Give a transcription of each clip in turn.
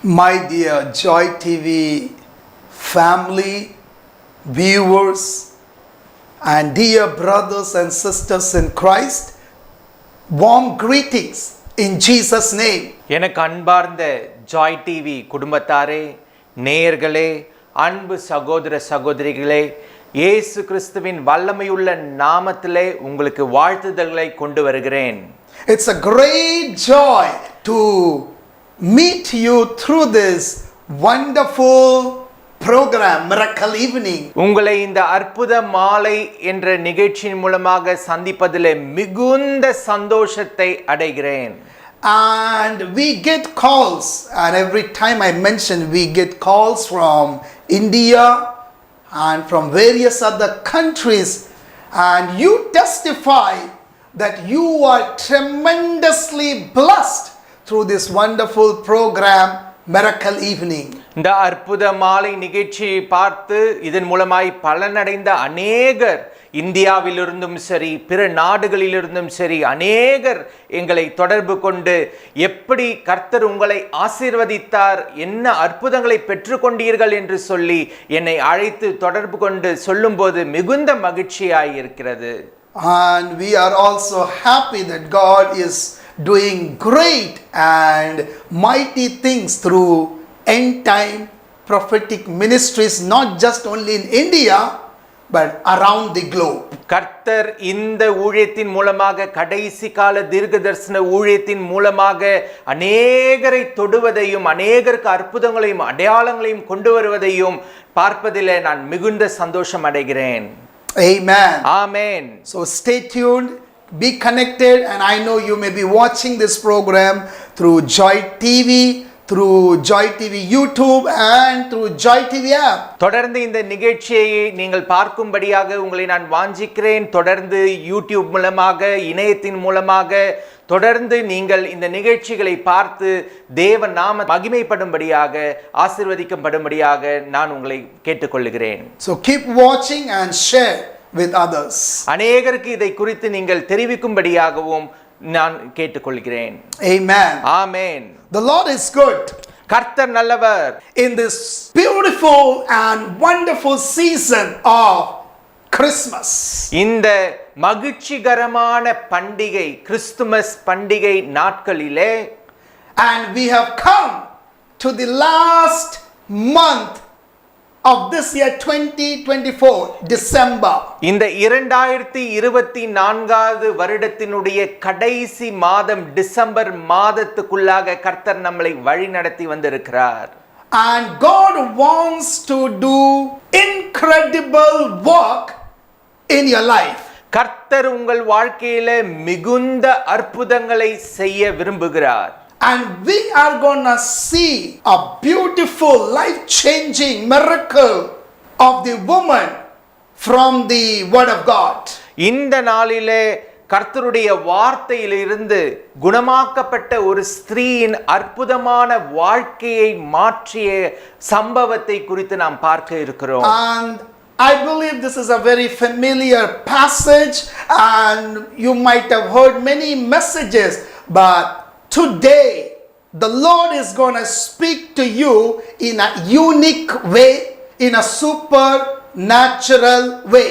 My dear Joy TV family, viewers, and dear brothers and sisters in Christ, warm greetings in Jesus' name. எனக்கு அன்பார்ந்த Joy TV குடும்பத்தாரே, நேயர்களே, அன்பு சகோதர சகோதரிகளே, இயேசு கிறிஸ்துவின் வல்லமையுள்ள நாமத்திலே உங்களுக்கு வாழ்த்துதல்களை கொண்டு வருகிறேன். It's a great joy to meet you through this wonderful program, Miracle Evening. உங்களை இந்த அற்புத மாலை என்ற நிகழ்ச்சியின் மூலமாக சந்திப்பதிலே மிகுந்த சந்தோஷத்தை அடைகிறேன். And we get calls, and every time I mention, we get calls from India and from various other countries, and you testify that you are tremendously blessed through this wonderful program, Miracle Evening. இந்த அற்புத மாலை நிகழ்ச்சியை பார்த்து இதன் மூலமாய் பலனடைந்த அநேகர், இந்தியாவிலிருந்தும் சரி பிற நாடுகளிலிருந்தும் சரி அநேகர் எங்களை தொடர்பு கொண்டு எப்படி கர்த்தர் உங்களை ஆசீர்வதித்தார், என்ன அற்புதங்களை பெற்றுக்கொண்டீர்கள் என்று சொல்லி என்னை அழைத்து தொடர்பு கொண்டு சொல்லும்போது மிகுந்த மகிழ்ச்சியாய் இருக்கிறது. And we are also happy that God is doing great and mighty things through end time prophetic ministries, not just only in India but around the globe. கர்த்தர் இந்த ஊழியத்தின் மூலமாக, கடைசி கால தீர்க்கதரிசன ஊழியத்தின் மூலமாக அநேகரை தொடுவதையும் அநேகருக்கு அற்புதங்களையும் அடையாளங்களையும் கொண்டு வருவதையும் பார்ப்பதிலே நான் மிகுந்த சந்தோஷம் அடைகிறேன். Amen. Amen. So stay tuned, be connected, and I know you may be watching this program through Joy TV, through Joy TV YouTube and through Joy TV app. தொடர்ந்து இந்த நிகழ்ச்சியை நீங்கள் பார்க்கும்படியாக உங்களை நான் வாஞ்சிக்கிறேன். தொடர்ந்து யூடியூப் மூலமாக, இணையத்தின் மூலமாக தொடர்ந்து நீங்கள் இந்த நிகழ்ச்சிகளை பார்த்து தேவ நாம மகிமைப்படும்படியாக, ஆசீர்வதிக்கப்படும்படியாக நான் உங்களை கேட்டுக்கொள்கிறேன். So keep watching and share with others. அநேகருக்கு இதை குறித்து நீங்கள் தெரிவிக்கும்படியாகவும் நான் கேட்டுக்கொள்கிறேன். Amen. Amen. The Lord is good. கர்த்தர் நல்லவர். In this beautiful and wonderful season of Christmas, இந்த மகிழ்ச்சிகரமான பண்டிகை, கிறிஸ்துமஸ் பண்டிகை நாட்களிலே, and we have come to the last month of this year 2024, December. இந்த 2024வது வருடத்தினுடைய கடைசி மாதம் டிசம்பர் மாதத்துக்குள்ளாக கர்த்தர் நம்மளை வழி நடத்தி வந்திருக்கிறார். And God wants to do incredible work in your life. கர்த்தர் உங்கள் வாழ்க்கையில மிகுந்த அற்புதங்களை செய்ய விரும்புகிறார். And we are going to see a beautiful, life-changing miracle of the woman from the Word of God. இந்த நாளிலே கர்த்தருடைய வார்த்தையிலிருந்து குணமாக்கப்பட்ட ஒரு ஸ்திரீயின் அற்புதமான வாழ்க்கையை மாற்றிய சம்பவத்தை குறித்து நாம் பார்க்க இருக்கிறோம். And I believe this is a very familiar passage, and you might have heard many messages, but today the Lord is going to speak to you in a unique way, in a supernatural way.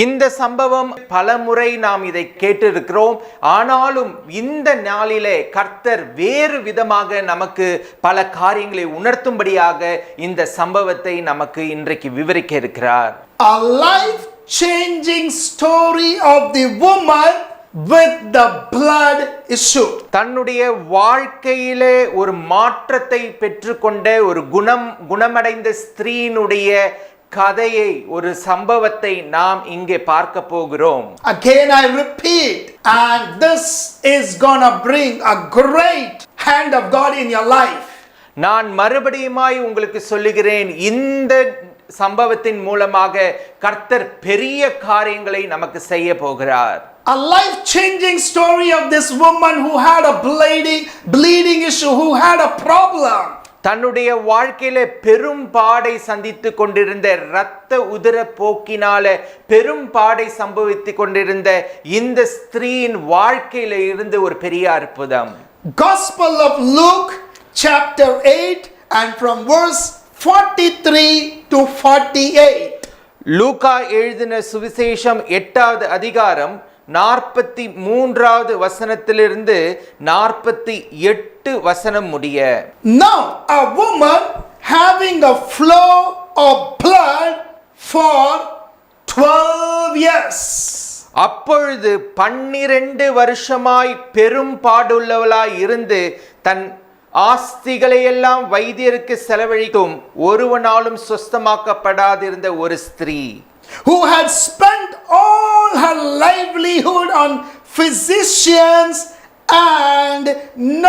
இந்த சம்பவம் பலமுறை நாம் இதை கேட்டிருக்கிறோம். ஆனாலும் இந்த நாளிலே கர்த்தர் வேறு விதமாக நமக்கு பல காரியங்களை உணர்த்தும்படியாக இந்த சம்பவத்தை நமக்கு இன்றைக்கு விவரிக்க இருக்கிறார். A life changing story of the woman with the blood issue. தன்னுடைய வாழ்க்கையிலே ஒரு மாற்றத்தை பெற்றுக்கொண்ட ஒரு குணமடைந்த ஸ்திரீனுடைய கதையை, ஒரு சம்பவத்தை நாம் இங்கே பார்க்க போகிறோம். Again I repeat, and this is gonna bring a great hand of God in your life. நான் மறுபடியுமாய் உங்களுக்கு சொல்லுகிறேன், இந்த சம்பவத்தின் மூலமாக கர்த்தர் பெரிய காரியங்களை நமக்கு செய்ய போகிறார். A life-changing story of this woman who had a bleeding issue, who had a problem. தன்னுடைய வாழ்க்கையில பெரும் பாடை சந்தித்து கொண்டிருந்த, இரத்த உதிர போக்கினால பெரும் பாடை சம்பவித்துக் கொண்டிருந்த இந்த ஸ்திரீயின் வாழ்க்கையில இருந்து ஒரு பெரிய அற்புதம். Gospel of Luke chapter 8 and from verse 43 to 48. லூக்கா எழுதின சுவிசேஷம் 8வது அதிகாரம் 43வது வசனத்திலிருந்து 48 வசனம் முடிய. Now a woman having a flow of blood for 12 years. அப்பொழுது 12 வருஷமாய் பெரும் பாடுள்ளவளாய் இருந்து தன் ஆஸ்திகளையெல்லாம் வைத்தியருக்கு செலவழித்தும் ஒருவனாலும் சுஸ்தமாக்கப்படாதிருந்த ஒரு ஸ்திரீ, who had spent all her livelihood on physicians and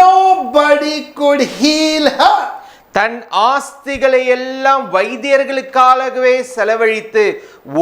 nobody could heal her. தன் ஆஸ்திகளை எல்லாம் வைத்தியர்களுக்காகவே செலவழித்து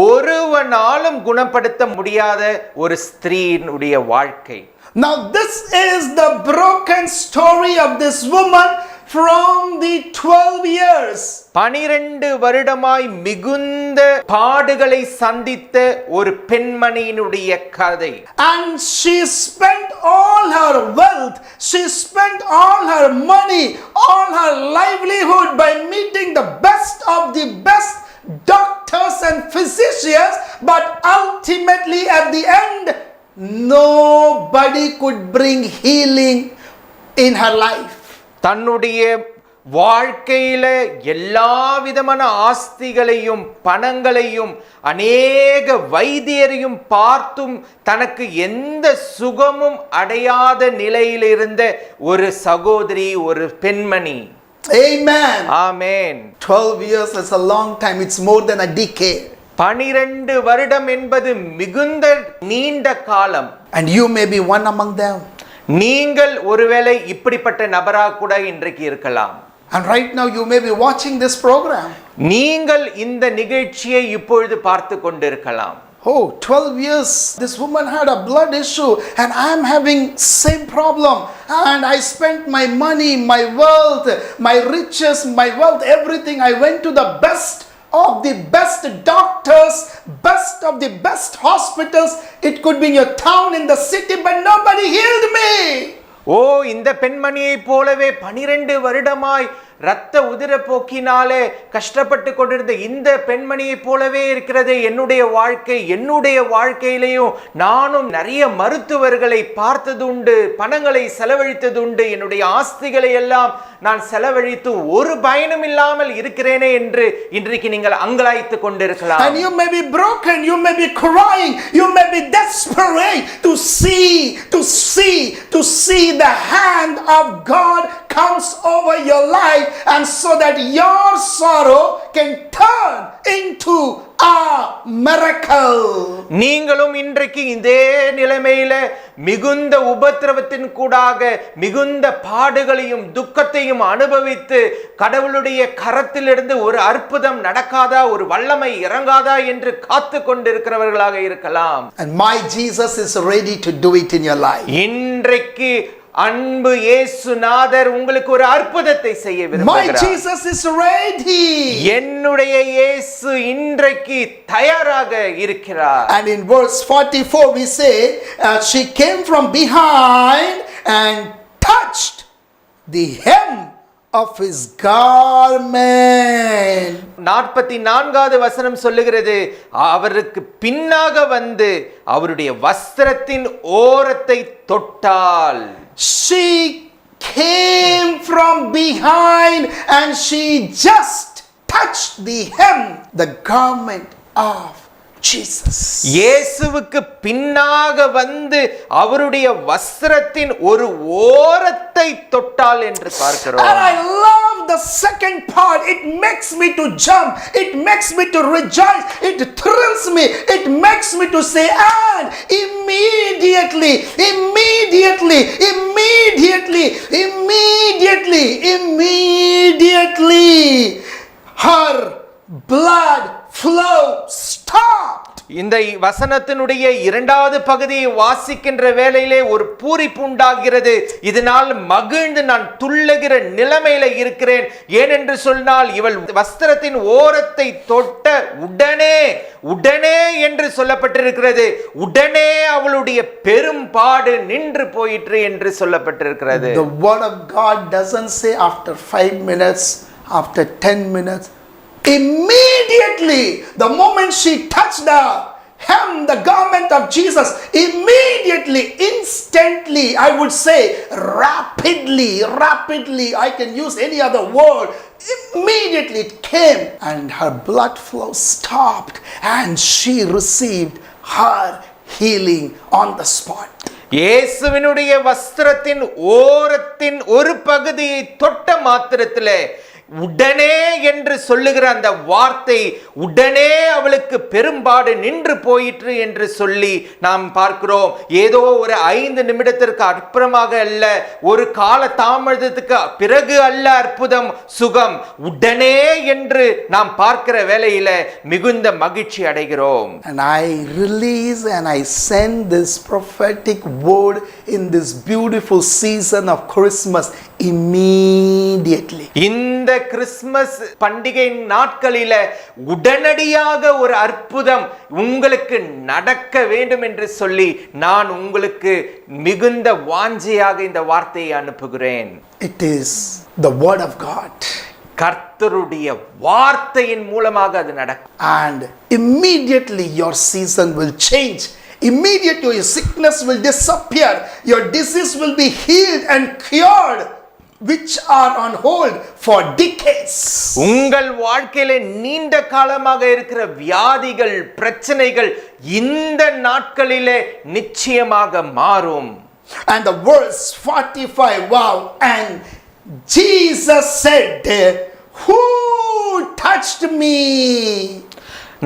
ஒருவனாலும் குணப்படுத்த முடியாத ஒரு ஸ்திரீனுடைய வாழ்க்கை. Now this is the broken story of this woman from the 12 years. 12 வருடமாய் மிகுந்த பாடுகளை சந்தித்த ஒரு பெண்மணியினுடைய கதை. And she spent all her wealth, she spent all her money, all her livelihood by meeting the best of the best doctors and physicians, but ultimately at the end nobody could bring healing in her life. தன்னுடைய வாழ்க்கையில எல்லா விதமான ஆஸ்திகளையும் பணங்களையும் அநேக வைத்தியரையும் பார்த்தும் தனக்கு எந்த சுகமும் அடையாத நிலையில் இருந்த ஒரு சகோதரி, ஒரு பெண்மணி. Amen. Amen. 12 years is a long time. It's more than a decade. 12 வருடம் என்பது மிகுந்த நீண்ட காலம். And you may be one among them. நீங்கள் ஒருவேளை இப்படிப்பட்ட நபராக கூட இன்றைக்கு இருக்கலாம். And right now you may be watching this program. நீங்கள் இந்த நிகழ்ச்சியை இப்பொழுது பார்த்து கொண்டிருக்கலாம். Oh, 12 years this woman had a blood issue and I am having same problem, and I spent my money, my wealth, my riches, my wealth, everything. I went to the best of the best doctors, best of the best hospitals. It could be in your town, in the city, but nobody healed me. ஓ, இந்த பெண்மணியை போலவே 12 வருடமாய் இரத்த உதிர போக்கினாலே கஷ்டப்பட்டு கொண்டிருந்த இந்த பெண்மணியை போலவே இருக்கிறது என்னுடைய வாழ்க்கை. என்னுடைய வாழ்க்கையிலையும் நானும் நிறைய மருத்துவர்களை பார்த்ததுண்டு, பணங்களை செலவழித்ததுண்டு, என்னுடைய ஆஸ்திகளை எல்லாம் நான் செலவழித்து ஒரு பயனும் இல்லாமல் இருக்கிறேனே என்று இன்றைக்கு நீங்கள் அங்கலாய்த்து கொண்டிருக்கலாம். And you may be broken, you may be crying, you may be desperate to see the hand of God comes over your life, and so that your sorrow can turn into a miracle. நீங்களும் இன்றைக்கு இதே நிலைமையில மிகுந்த உபத்திரவத்தின் கூடாக மிகுந்த பாடுகளையும் துக்கத்தையும் அனுபவித்து கடவுளுடைய கரத்திலிருந்து ஒரு அற்புதம் நடக்காதா, ஒரு வல்லமை இறங்காதா என்று காத்து கொண்டிருக்கிறவர்களாக இருக்கலாம். And my Jesus is ready to do it in your life. இன்றைக்கு அன்பு இயேசுநாதர் உங்களுக்கு ஒரு அற்புதத்தை செய்ய My விரும்புகிறார். Jesus is ready. என்னுடைய இயேசு இன்றைக்கு தயாராக இருக்கிறார். And in verse 44 we say she came from behind and touched the hem of his garment. 44வது வசனம் சொல்லுகிறது, அவருக்கு பின்னாக வந்து அவருடைய வஸ்திரத்தின் ஓரத்தை தொட்டாள். She came from behind and she just touched the hem, the garment of Jesus. இயேசுவுக்கு பின்னாக வந்து அவருடைய வஸ்திரத்தின் ஒரு ஓரத்தை தொட்டாள் என்று பார்க்கிறோம். And I love the second part. It makes me to jump, it makes me to rejoice, it thrills me, it makes me to say, and immediately her blood flow stopped. இந்த வசனத்தினுடைய இரண்டாவது பகுதியை வாசிக்கின்ற வேளையிலே ஒரு பூரிப்பு உண்டாகிறது. இதனால் மகிழ்ந்து நான் துள்ளுகிற நிலைமையில இருக்கிறேன். ஏனென்று சொன்னால் இவள் வஸ்திரத்தின் ஓரத்தை தொட்ட உடனே என்று சொல்லப்பட்டிருக்கிறது. உடனே அவளுடைய பெரும் பாடு நின்று போயிற்று என்று சொல்லப்பட்டிருக்கிறது. The word of God doesn't say after 5 minutes After 10 minutes, immediately, the moment she touched the garment of Jesus, immediately, instantly, I would say rapidly, I can use any other word. Immediately it came and her blood flow stopped and she received her healing on the spot. இயேசுவினுடைய வஸ்திரத்தின் ஓரத்தின் ஒரு பகுதியை தொட்ட மாத்திரத்திலே உடனே என்று சொல்லுகிற அந்த வார்த்தை உடனே அவளுக்கு பெரும்பாடு நின்று போயிற்று என்று சொல்லி நாம் பார்க்கிறோம். ஏதோ ஒரு 5 நிமிடத்திற்கு அப்புறமாக அல்ல, ஒரு கால தாமதத்துக்கு பிறகு அல்ல அற்புதம் சுகம், உடனே என்று நாம் பார்க்கிற வேளையில மிகுந்த மகிழ்ச்சி அடைகிறோம். And I release and I send this prophetic word in this beautiful season of Christmas immediately. இந்த கிறிஸ்மஸ் பண்டிகை நாட்களில உடனடியாக ஒரு அற்புதம் உங்களுக்கு நடக்க வேண்டும் என்று சொல்லி நான் உங்களுக்கு மிகுந்த வாஞ்சையாக இந்த வார்த்தையை அனுப்புகிறேன். It is the word of God. கர்த்தருடைய வார்த்தையின் மூலமாக அது நடக்கும். And immediately your season will change. Immediately your sickness will disappear. Your disease will be healed and cured, which are on hold for decades. உங்கள் வாழ்க்கையில நீண்ட காலமாக இருக்கிற வியாதிகள் பிரச்சனைகள் இந்த நாட்களிலே நிச்சயமாக மாறும். And the verse 45, wow, and Jesus said, who touched me?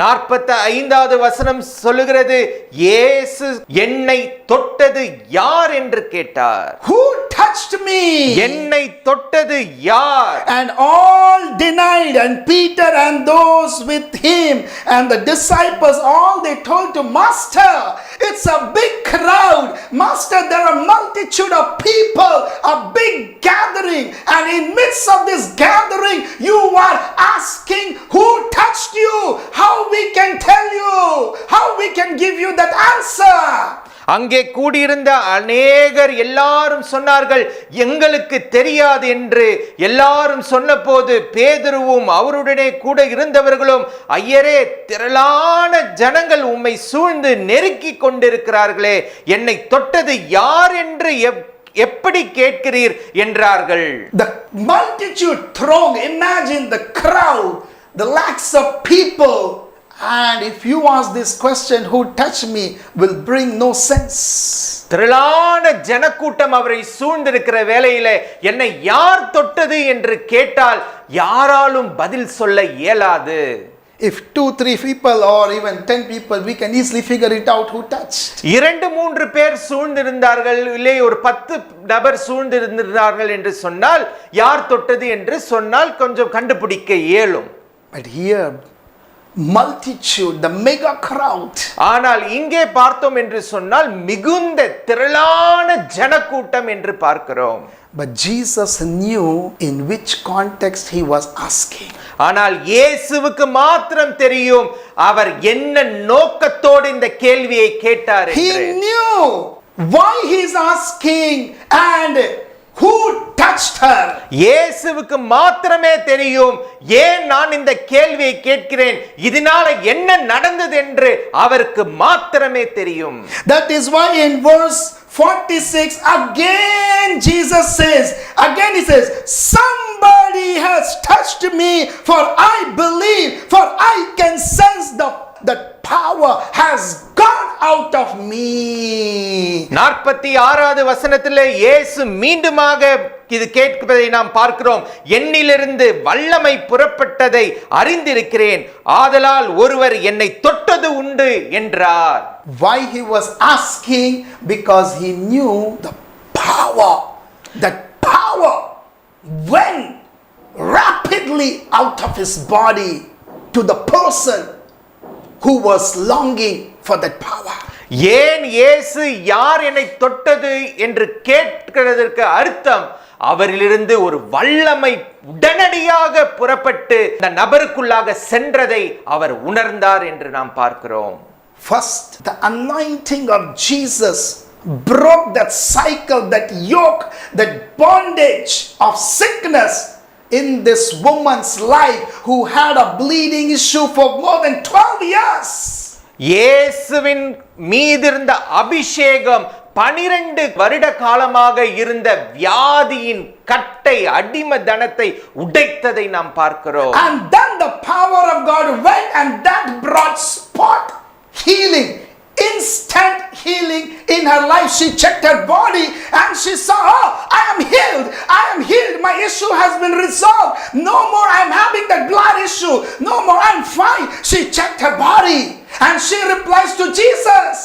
45வது வசனம் சொல்லுகிறது, இயேசு என்னை தொட்டது யார் என்று கேட்டார். Who touched me? என்னை தொட்டது யார்? And all denied, and Peter and those with him and the disciples, all they told to Master, it's a big crowd. Master, there are multitude of people, a big gathering, and in midst of this gathering, you are asking who touched you? How we can tell you? How we can give you that answer? அங்கே கூடியிருந்த அநேகர் எல்லாரும் சொன்னார்கள், எங்களுக்கு தெரியாது என்று. எல்லாரும் சொன்னபோது பேதுருவும் அவருடனே கூட இருந்தவர்களும், ஐயரே, திரளான ஜனங்கள் உம்மை சூழ்ந்து நெருக்கி கொண்டிருக்கிறார்களே, என்னை தொட்டது யார் என்று எப்படி கேட்கிறீர் என்றார்கள். The multitude throng, imagine the crowd, the lakhs of people. And if you ask this question, who touched me, will bring no sense. திரளான ஜனக்கூட்டம் அவரை சூழ்ந்திருக்கிற வேளையிலே என்னை யார் தொட்டது என்று கேட்டால் யாராலும் பதில் சொல்ல இயலாது. If 2-3 people or even 10 people, we can easily figure it out who touched. 2-3 பேர் சூழ்ந்திருந்தார்கள், இல்லை ஒரு 10 நபர் சூழ்ந்திருந்தார்கள் என்று சொன்னால் யார் தொட்டது என்று சொன்னால் கொஞ்சம் கண்டுபிடிக்க இயலும். But here multitude, the mega crowd. ஆனால் இங்கே பார்த்தோம் என்று சொன்னால் மிகுந்த திரளான ஜனக்கூட்டம் என்று பார்க்கிறோம். But Jesus knew in which context he was asking. ஆனால் இயேசுவுக்கு மாத்திரம் தெரியும் அவர் என்ன நோக்கத்தோடு இந்த கேள்வியை கேட்டார் என்று. He knew why he is asking and who touched her. இயேசுவுக்கு மாத்திரமே தெரியும் ஏன் நான் இந்த கேள்வியை கேட்கிறேன், இதனால என்ன நடந்தது என்று அவருக்கு மாத்திரமே தெரியும். That is why in verse 46 again Jesus says, he says, somebody has touched me, for I believe, for I can sense the power has gone out of me. 46வது வசனத்திலே இயேசு மீண்டுமாக இது கேட்பதை நாம் பார்க்கிறோம். என்னிலிருந்து வல்லமை புறப்பட்டதை அறிந்திருக்கிறேன், ஆதலால் ஒருவர் என்னை தொட்டது உண்டு என்றார். Why he was asking? Because he knew the power. That power went rapidly out of his body to the person who was longing for that power. ஏன் இயேசு யார் என்னை தொட்டது என்று கேட்கிறதற்கு அர்த்தம், அவரிலிருந்து ஒரு வல்லமை உடனடியாக புறப்பட்டு அந்த நபருக்குள்ளாக சென்றதை அவர் உணர்ந்தார் என்று நாம் பார்க்கிறோம். First, the anointing of Jesus broke that cycle, that yoke, that bondage of sickness in this woman's life who had a bleeding issue for more than 12 years. இயேசுவின் மீதிருந்த அபிஷேகம் 12 வருட காலமாக இருந்த வியாதியின் கட்டை அடிமதனத்தை உடைத்ததை நாம் பார்க்கிறோம். And then the power of God went and that brought spot healing, instant healing in her life. She checked her body and she saw, oh, I am healed. I am healed. My issue has been resolved. No more I am having that blood issue. No more, I am fine. She checked her body and she replies to Jesus.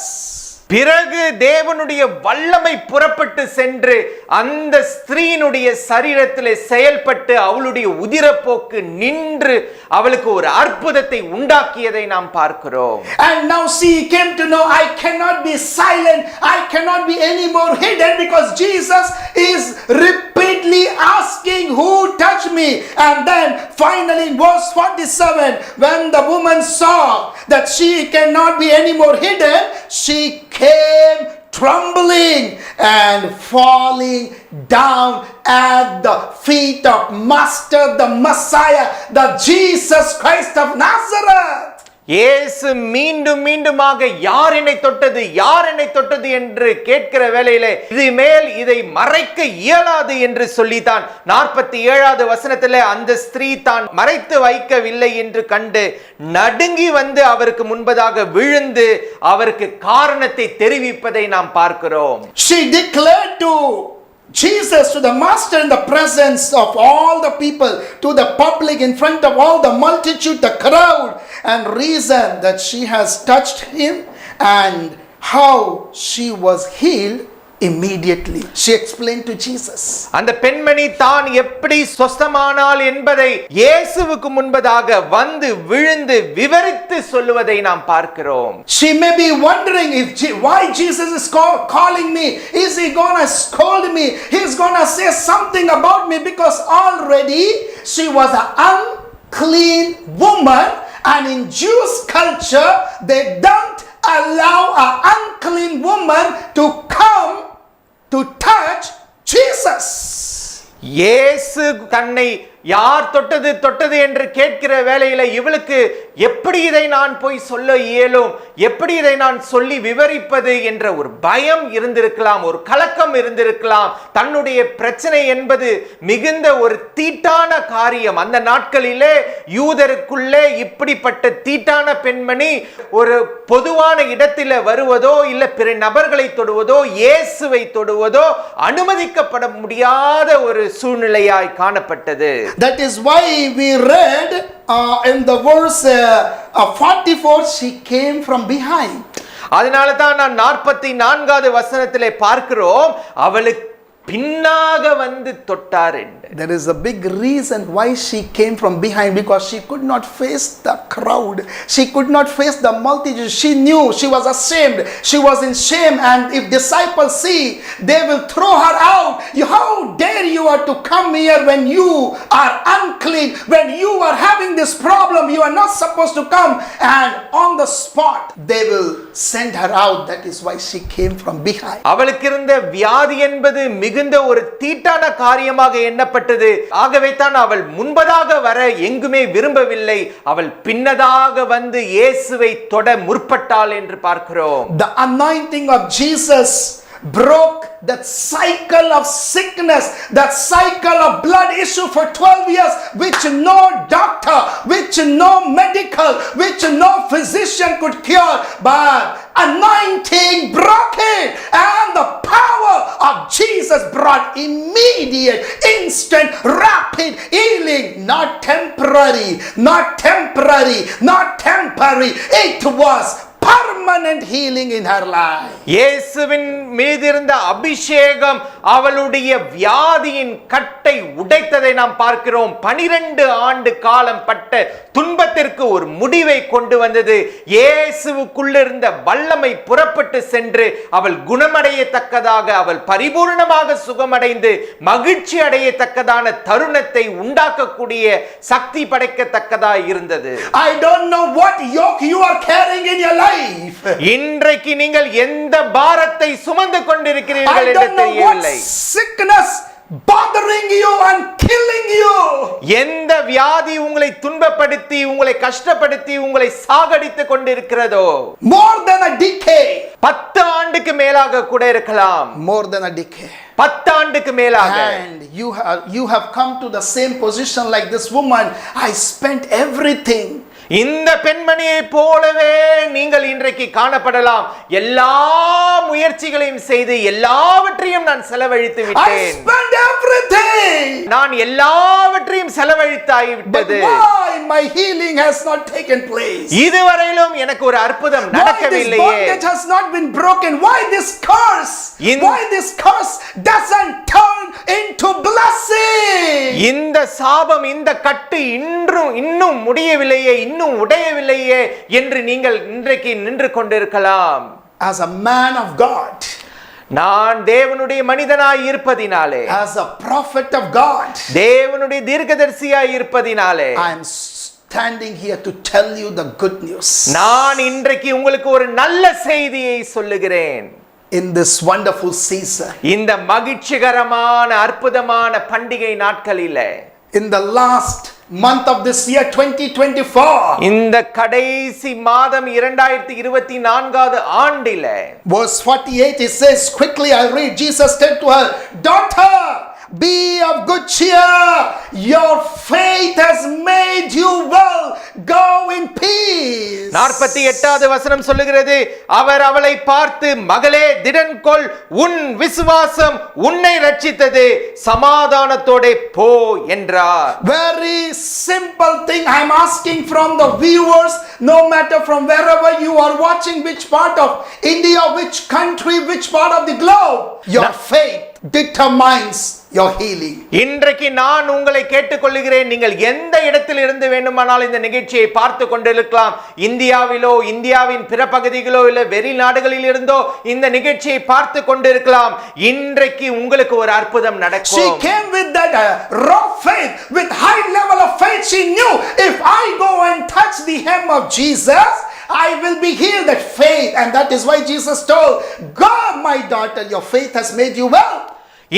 பிறகு தேவனுடைய வல்லமை புறப்பட்டு சென்று அந்த ஸ்திரீனுடைய சரீரத்திலே செயல்பட்டு அவளுடைய உதிரப்போக்கு நின்று அவளுக்கு ஒரு அற்புதத்தை உண்டாக்கியதை நாம் பார்க்கிறோம். And now she came to know, I cannot be silent, I cannot be any more hidden, because Jesus is repeatedly asking who touched me. And then finally in verse 47, when the woman saw that she cannot be any more hidden, she came trembling and falling down at the feet of Master, the Messiah, the Jesus Christ of Nazareth. இயேசு மீண்டும் மீண்டுமாக யார் என்னை தொட்டது, யார் என்னை தொட்டது என்று கேட்கிற வேளையிலே இதுமேல் இதை மறைக்க இயலாது என்று சொல்லித்தான் 47வது வசனத்திலே அந்த ஸ்திரீ தான் மறைத்து வைக்கவில்லை என்று கண்டு நடுங்கி வந்து அவருக்கு முன்பதாக விழுந்து அவருக்கு காரணத்தை தெரிவிப்பதை நாம் பார்க்கிறோம். She declared to Jesus, to the Master, in the presence of all the people, to the public, in front of all the multitude, the crowd, and reason that she has touched him and how she was healed immediately. She explained to Jesus. அந்த பெண்மணி தான் எப்படி சொஸ்தமானாள் என்பதை இயேசுவுக்கு முன்பதாக வந்து விழுந்து விவரித்து சொல்லுவதை நாம் பார்க்கிறோம். She may be wondering why Jesus is calling me. Is he gonna scold me? He's gonna say something about me, because already she was an unclean woman, and in Jewish culture they don't allow an unclean woman to come to touch Jesus. இயேசு தன்னை யார் தொட்டது என்று கேட்கிற வேளையில இவளுக்கு எப்படி இதை நான் போய் சொல்ல இயலும், எப்படி இதை நான் சொல்லி விவரிப்பது என்ற ஒரு பயம் இருந்திருக்கலாம், ஒரு கலக்கம் இருந்திருக்கலாம். தன்னுடைய பிரச்சனை என்பது மிகுந்த ஒரு தீட்டான காரியம். அந்த நாட்களிலே யூதருக்குள்ளே இப்படிப்பட்ட தீட்டான பெண்மணி ஒரு பொதுவான இடத்தில் வருவதோ இல்ல பிற நபர்களை தொடுவதோ இயேசுவை தொடுவதோ அனுமதிக்கப்பட முடியாத ஒரு சூழ்நிலையாய் காணப்பட்டது. That is why we read in the verse 44, she came from behind. அதனால தான் நான் 44வது வசனத்திலே பார்க்கிறோம், அவளுக்கு பின்னாக வந்து தொட்டார் என்று. There is a big reason why she came from behind, because she could not face the crowd. She could not face the multitude. She knew she was ashamed. She was in shame, and if disciples see, they will throw her out. How dare you are to come here when you are unclean, when you are having this problem, you are not supposed to come. And on the spot they will send her out. That is why she came from behind. அவளுக்கு இருந்த வியாதி என்பது மிகுந்த ஒரு தீட்டான காரியமாக எண்ணப்பட்டது. ஆகவே தான் அவள் முன்பதாக வர எங்குமே விரும்பவில்லை, அவள் பின்னதாக வந்து இயேசுவை தொட முற்பட்டாள் என்று பார்க்கிறோம். The anointing of Jesus broke that cycle of sickness, that cycle of blood issue for 12 years, which no doctor, which no medical, which no physician could cure, but anointing broke it, and the power of Jesus brought immediate, instant, rapid healing. Not temporary, not temporary, not temporary. It was permanent healing in her life. இயேசுவின் மீது இருந்த அபிஷேகம் அவளுடைய வியாதியின் கட்டை உடைத்ததை நாம் பார்க்கிறோம். 12 ஆண்டு காலம் பட்ட துன்பத்திற்கு ஒரு முடிவை கொண்டு வந்தது. இயேசுவுக்குள்ள இருந்த வல்லமை புறப்பட்டு சென்று அவள் குணமடையத்தக்கதாக, அவள் பரிபூர்ணமாக சுகமடைந்து மகிழ்ச்சி அடையத்தக்கதான தருணத்தை உண்டாக்கக்கூடிய சக்தி படைக்கத்தக்கதாக இருந்தது. I don't know what yoke you are carrying in your life. இன்றைக்கு நீங்கள் எந்த பாரத்தை சுமந்து கொண்டிருக்கிறீர்கள் I என்று don't know what தெரியவில்லை. sickness bothering you and killing you. எந்த வியாதி உங்களை துன்பப்படுத்தி உங்களை கஷ்டப்படுத்தி உங்களை சாகடித்து கொண்டிருக்கிறதோ, More than a decade. 10 ஆண்டுக்கு மேலாக கூட இருக்கலாம். More than a decade. 10 ஆண்டுக்கு மேலாக. And you have come to the same position like this woman. I spent everything. இந்த பெண்மணியை போலவே நீங்கள் இன்றைக்கு காணப்படலாம். எல்லா முயற்சிகளையும் செய்து எல்லாவற்றையும் நான் செலவழித்து I விட்டேன். spent everything. நான் எல்லாவற்றையும் செலவழித்தாய் But விட்டது. why my healing has not taken place? இதுவரையிலும் எனக்கு ஒரு அற்புதம் Why this நடக்கவில்லையே. bondage has not been broken? Why this curse? In- Why this curse doesn't turn into blessing? இந்த சாபம், இந்த கட்டு இன்னும் முடியவில்லையே, இன்னும் உடையவில்லையே என்று நீங்கள் இன்றைக்கு நின்று கொண்டிருக்கலாம். As a man of God, நான் தேவனுடைய மனிதனாய் இருப்பதினாலே, as a prophet of God, தேவனுடைய தீர்க்கதரிசியாய் இருப்பதினாலே I am standing here to tell you the good news. நான் இன்றைக்கு உங்களுக்கு ஒரு நல்ல செய்தியை சொல்லுகிறேன். In this wonderful season, இந்த மகிழ்ச்சிகரமான அற்புதமான பண்டிகை நாட்களிலே, in the last month of this year 2024, இந்த கடைசி மாதம் 2024வது ஆண்டிலே, verse 48, it says, quickly I read, Jesus said to her, daughter, be of good cheer, your faith has made you well, go in peace. 48வது வசனம் சொல்லுகிறது, அவர் அவளை பார்த்து, மகளே திடன் கொள், உன் விசுவாசம் உன்னை ரட்சித்தது, சமாதானத்தோடே போ என்றார். Very simple thing I'm asking from the viewers, no matter from wherever you are watching, which part of India, which country, which part of the globe, your faith determines your healing. இன்றைக்கு நான் உங்களை கேட்டுக்கொள்கிறேன், நீங்கள் எந்த இடத்தில் இருந்து வேண்டுமானால் இந்த நிகழ்ச்சியை பார்த்து கொண்டிருக்கலாம். இந்தியாவிலோ, இந்தியாவின் பிற பகுதிகளோ, இல்ல வெளிநாடுகளில் இருந்தோ இந்த நிகழ்ச்சியை பார்த்து கொண்டிருக்கலாம். இன்றைக்கு உங்களுக்கு ஒரு அற்புதம் நடக்கும். She came with that raw faith, with high level of faith. She knew, if I go and touch the hem of Jesus, I will be healed. That faith, and that is why Jesus told, go my daughter, your faith has made you well.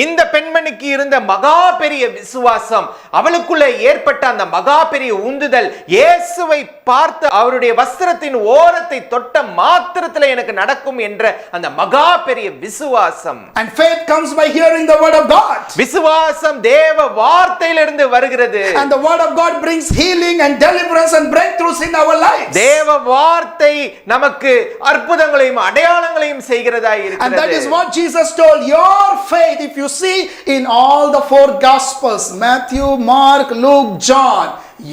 இந்த பெண்மணிக்கு இருந்த மகா பெரிய விசுவாசம், அவளுக்குள்ள ஏற்பட்ட அந்த மகா பெரிய உந்துதல், இயேசுவை பார்த்து அவருடைய வஸ்திரத்தின் ஓரத்தை தொட்ட மாத்திரத்தில் எனக்கு நடக்கும் என்ற அந்த மகா பெரிய விசுவாசம். And faith comes by hearing the word of God. விசுவாசம் தேவ வார்த்தையிலிருந்து வருகிறது. And the word of God brings healing and deliverance and breakthroughs in our lives. தேவ வார்த்தை நமக்கு அற்புதங்களையும் அடையாளங்களையும் செய்கிறதா இருக்கிறது. And that is what Jesus told. Your faith, if you see in all the 4 gospels, Matthew, Mark, Luke, John,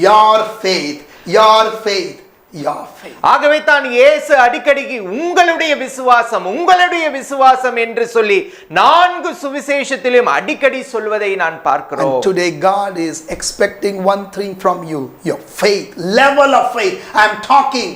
your faith, your faith, your faith. ஆகவே தான் இயேசு அடிக்கடி உங்களுடைய விசுவாசம் என்று சொல்லி 4 சுவிசேஷத்திலும் அடிக்கடி சொல்வதை நான் பார்க்கிறோம். And today God is expecting one thing from you, your faith, level of faith. I am talking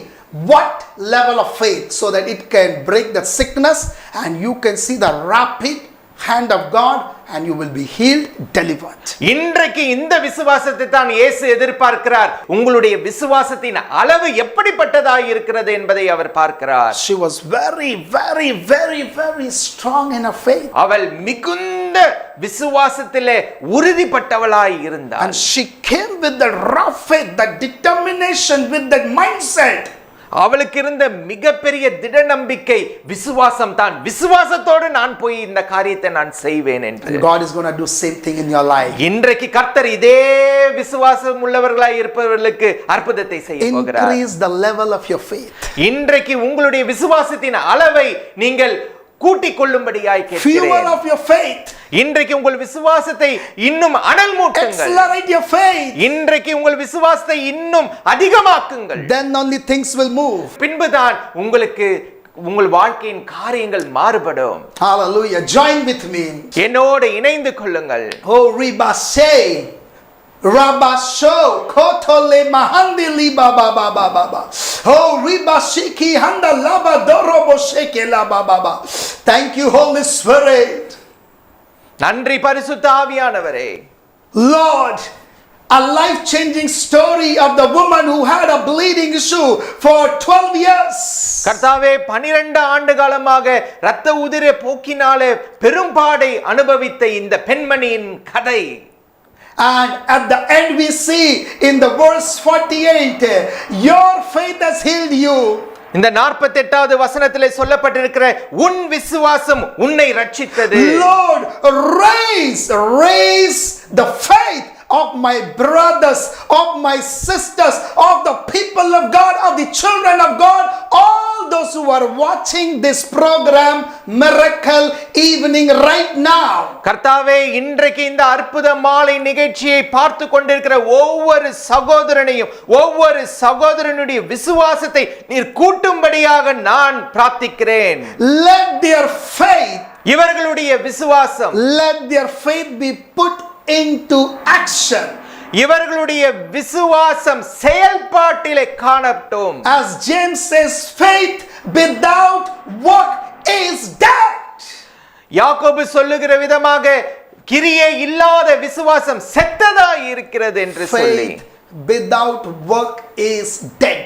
what level of faith, so that it can break the sickness and you can see the rapid hand of God and you will be healed, delivered. இன்றைக்கு இந்த விசுவாசத்தை தான் இயேசு எதிர்பார்க்கிறார். உங்களுடைய விசுவாசத்தின் அளவு எப்படிப்பட்டதாய் இருக்கிறது என்பதை அவர் பார்க்கிறார். She was very, very, very, very strong in her faith. அவள் மிகுந்த விசுவாசத்திலே உறுதிப்பட்டவளாய் இருந்தாள். And she came with the raw faith, that determination, with that mindset. அவளுக்கு இருந்த மிகப்பெரிய திட நம்பிக்கை விசுவாசம் தான். விசுவாசத்தோடு நான் போய் இந்த காரியத்தை நான் செய்வேன் என்று. God is going to do same thing in your life. இன்றைக்கு கர்த்தர் இதே விசுவாசம் உள்ளவர்களாய் இருப்பவர்களுக்கு அற்புதத்தை செய்ய போகிறார். Increase the level of your faith. இன்றைக்கு உங்களுடைய விசுவாசத்தின் அளவை நீங்கள் கூட்டிக் கொள்ளும்படியாய் கேட்கிறேன். Fuel of your faith. இன்றைக்கு உங்கள் விசுவாசத்தை இன்னும் அனல் மூட்டுங்கள். Accelerate your faith. இன்றைக்கு உங்கள் விசுவாசத்தை இன்னும் அதிகமாக்குங்கள். Then only things will move. பின்புதான் உங்களுக்கு உங்கள் வாழ்க்கையின் காரியங்கள் மாறுபடும். Hallelujah. Join with me. என்னோடு இணைந்து கொள்ளுங்கள். Oh ribashe rabasho kotole mahandi liba baba baba. Oh ribashiki handa laba dorobo sheke laba baba. Thank you Holy Spirit. நன்றி பரிசுத்த ஆவியானவரே. Lord, a life-changing story of the woman who had a bleeding issue for 12 years. கர்த்தாவே 12 ஆண்டு காலமாக இரத்த உதிர போக்கினாலே பெரும்பாடை அனுபவித்த இந்த பெண்மணியின் கதை. And at the end we see in the verse 48, your faith has healed you. இந்த 48வது வசனத்திலே சொல்லப்பட்டிருக்கிற உன் விசுவாசம் உன்னை ரட்சித்தது. Lord, raise the faith of my brothers, of my sisters, of the people of God, of the children of God, all those who are watching this program, Miracle Evening right now. கர்த்தாவே, இன்றைக்கு இந்த அற்புத மாலை நிகழ்ச்சியை பார்த்து கொண்டிருக்கிற ஒவ்வொரு சகோதரனையும் ஒவ்வொரு சகோதரனுடைய விசுவாசத்தை நீர் கூட்டும்படியாக நான் பிரார்த்திக்கிறேன். Let their faith, இவர்களுடைய விசுவாசம், let their faith be put into action. இவர்களுடைய விசுவாசம் செயல்பாட்டிலே காணட்டும். As James says, faith without work is dead. யாக்கோபு சொல்லுகிற விதமாக கிரியை இல்லாத விசுவாசம் செத்ததாய் இருக்கிறது என்று சொல்லி, Faith without work is dead.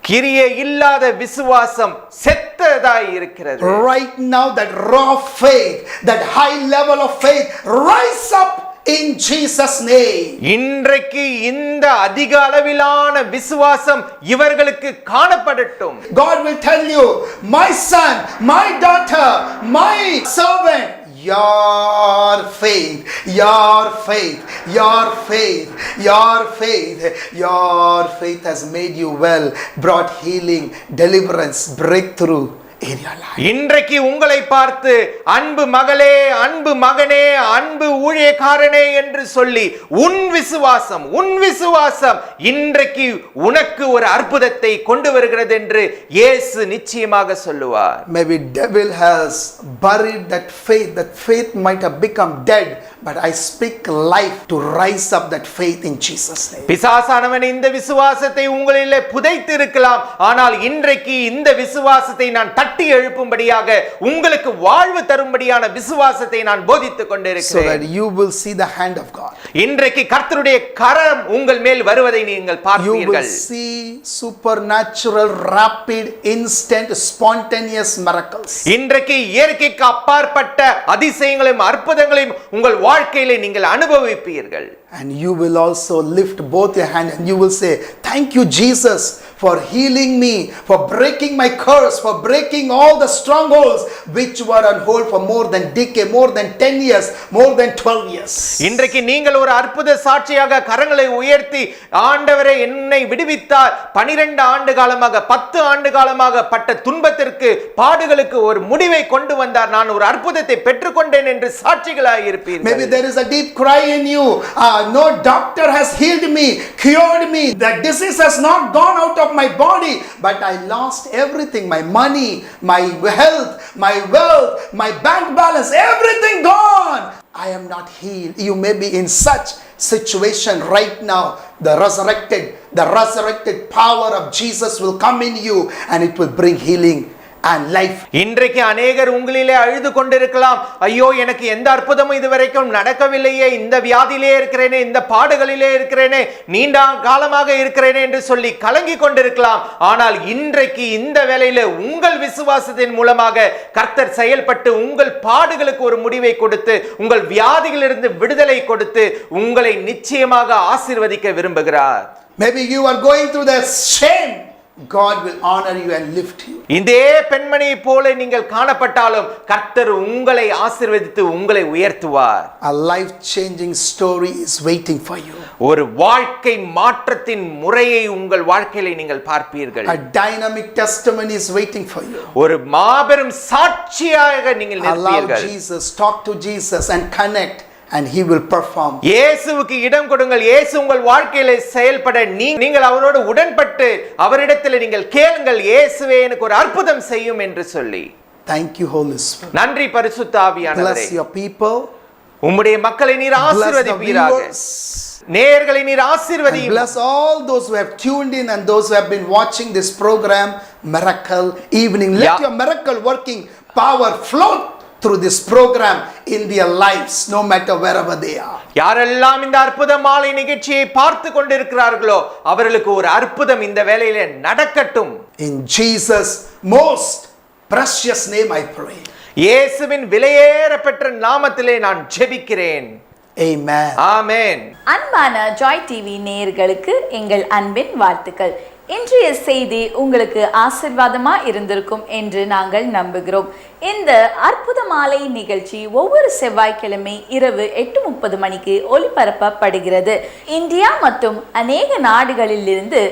கிரியை இல்லாத விசுவாசம் செத்ததாய் இருக்கிறது. Right now that raw faith, that high level of faith, rise up in Jesus name. இன்றைக்கு இந்த அதிக அளவிலான விசுவாசம் இவர்களுக்கு காணப்படட்டும். God will tell you, my son, my daughter, my servant, your faith, your faith, your faith, your faith, your faith has made you well, brought healing, deliverance, breakthrough in your life. இன்றைக்கு உங்களை பார்த்து அன்பு மகளே, அன்பு மகனே, அன்பு ஊழியக்காரனே என்று சொல்லி உன் விசுவாசம் இன்றைக்கு உனக்கு ஒரு அற்புதத்தை கொண்டு வருகிறது என்று இயேசு நிச்சயமாக சொல்லுவார். Maybe devil has buried that faith might have become dead, but I speak life to rise up that faith in Jesus name. பிசாசானவன் இந்த விசுவாசத்தை உங்களிலே புதைத்து இருக்கலாம், ஆனால் இன்றைக்கு இந்த விசுவாசத்தை நான் தட்டி எழுப்பும்படியாக உங்களுக்கு வாழ்வு தரும்படியான விசுவாசத்தை நான் போதித்துக் கொண்டிருக்கிறேன். So that you will see the hand of God. இன்றைக்கு கர்த்தருடைய கரம் உங்கள் மேல் வருவதை நீங்கள் You பார்ப்பீர்கள். will see supernatural, rapid, instant, spontaneous miracles. இன்றைக்கு இயற்கைக்கு அப்பாற்பட்ட அதிசயங்களையும் அற்புதங்களையும் உங்கள் வாழ்க்கையிலே நீங்கள் அனுபவிப்பீர்கள். And you will also lift both your hands and you will say, thank you Jesus for healing me, for breaking my curse, for breaking all the strongholds which were on hold for more than decade, more than 10 years, more than 12 years. இன்றைக்கு நீங்கள் ஒரு அற்புத சாட்சியாக கரங்களை உயர்த்தி, ஆண்டவரே என்னை விடுவித்தார், 12 ஆண்டு காலமாக 10 ஆண்டு காலமாக பட்ட துன்பத்திற்கு பாடுகளுக்கு ஒரு முடிவை கொண்டு வந்தார், நான் ஒரு அற்புதத்தை பெற்றுக்கொண்டேன் என்று சாட்சிகளாக இருப்பீர்கள். Maybe there is a deep cry in you, no doctor has healed me, cured me, the disease has not gone out of my body, but I lost everything, my money, my health, my wealth, my bank balance, everything gone. I am not healed. You may be in such situation right now. The resurrected power of Jesus will come in you and it will bring healing and life. இன்றைக்கு அநேகர் உங்களிலே அழுது கொண்டிருக்கலாம், ஐயோ எனக்கு எந்த அற்புதமும் இதுவரைக்கும் நடக்கவில்லையே, இந்த வியாதியிலே இருக்கிறேனே, இந்த பாடுகளிலே இருக்கிறேனே, நீண்ட காலமாக இருக்கிறேனே என்று சொல்லி கலங்கி கொண்டிருக்கலாம். ஆனால் இன்றைக்கு இந்த வேளையிலே உங்கள் விசுவாசத்தின் மூலமாக கர்த்தர் செயல்பட்டு உங்கள் பாடுகளுக்கு ஒரு முடிவை கொடுத்து உங்கள் வியாதிகளிலிருந்து விடுதலை கொடுத்து உங்களை நிச்சயமாக ஆசீர்வதிக்க விரும்புகிறார். Maybe you are going through the shame. God will honor you and lift you. இதே பெண்மணியை போல நீங்கள் காணப்பட்டாலும் கர்த்தர் உங்களை ஆசீர்வதித்து உங்களை உயர்த்துவார். A life changing story is waiting for you. ஒரு வாழ்க்கை மாற்றத்தின் முறையை உங்கள் வாழ்க்கையில நீங்கள் பார்ப்பீர்கள். A dynamic testimony is waiting for you. ஒரு மாபெரும் சாட்சியாக நீங்கள் நிற்பீர்கள். Allow Jesus, talk to Jesus and connect and he will perform. இயேசுவுக்கு இடம் கொடுங்கள். இயேசு உங்கள் வாழ்க்கையில செயல்பட நீங்கள் அவரோடு உடன்பட்டு அவரிடத்தில் நீங்கள் கேளுங்கள், இயேசுவே எனக்கு ஒரு அற்புதம் செய்யும் என்று சொல்லி. Thank you Holy Spirit. நன்றி பரிசுத்த ஆவியானவரே. Bless your people. உம்முடைய மக்களை நீர் ஆசீர்வதிப்பீராக. நேயர்களை நீர் ஆசீர்வதியும். Bless all those who have tuned in and those who have been watching this program, Miracle Evening. Let your miracle working power flow through this program in their lives, no matter wherever they are. யாரெல்லாம் இந்த அற்புத மாலை நிகழ்ச்சியை பார்த்து கொண்டிருக்கிறார்களோ அவர்களுக்கு ஒரு அற்புதம் இந்த வேளையிலே நடக்கட்டும். In Jesus' most precious name I pray. இயேசுவின் விலையேறப்பெற்ற நாமத்திலே நான் ஜெபிக்கிறேன். Amen. ஆமென். அன்பான ஜாய் டிவி நேயர்களுக்கு எங்கள் அன்பின் வாழ்த்துக்கள். இன்றைய செய்தி உங்களுக்கு ஆசீர்வாதமா இருந்திருக்கும் என்று நாங்கள் நம்புகிறோம். இந்த அற்புத மாலை நிகழ்ச்சி ஒவ்வொரு செவ்வாய்க்கிழமை இரவு 8:30 மணிக்கு ஒளிபரப்பப்படுகிறது. இந்தியா மற்றும் அநேக நாடுகளிலிருந்து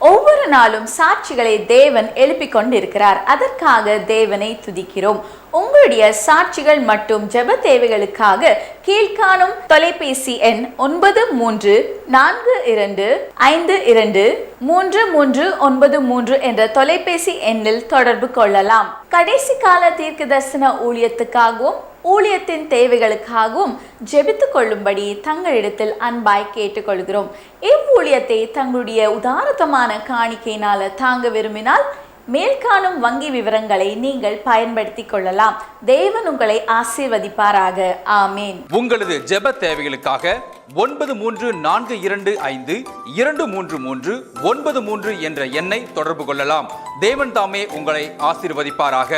ஒவ்வொரு நாளும் சாட்சிகளை தேவன் எழுப்பிக் கொண்டிருக்கிறார். அதற்காக தேவனை துதிக்கிறோம். உங்களுடைய சாட்சிகள் மற்றும் ஜெப தேவைகளுக்காக கீழ்காணும் தொலைபேசி எண் 9342523393 என்ற தொலைபேசி எண்ணில் தொடர்பு கொள்ளலாம். கடைசி கால தீர்க்கதரிசன ஊழியத்துக்காகவும் ஊழியத்தின் தேவைகளுக்காகவும் ஜெபித்துக் கொள்ளும்படி தங்களிடத்தில் அன்பாய் கேட்டுக்கொள்கிறோம். இவ்வூழியத்தை தங்களுடைய உதாரத்தமான காணிக்கையினால தாங்க விரும்பினால் மேல்காணும் வங்கி விவரங்களை நீங்கள் பயன்படுத்திக் கொள்ளலாம். தேவன் உங்களை ஆசீர்வதிப்பாராக. ஆமேன். உங்களது ஜெப தேவைகளுக்காக 9342323393 என்ற எண்ணை தொடர்பு கொள்ளலாம். தேவன் தாமே உங்களை ஆசீர்வதிப்பாராக.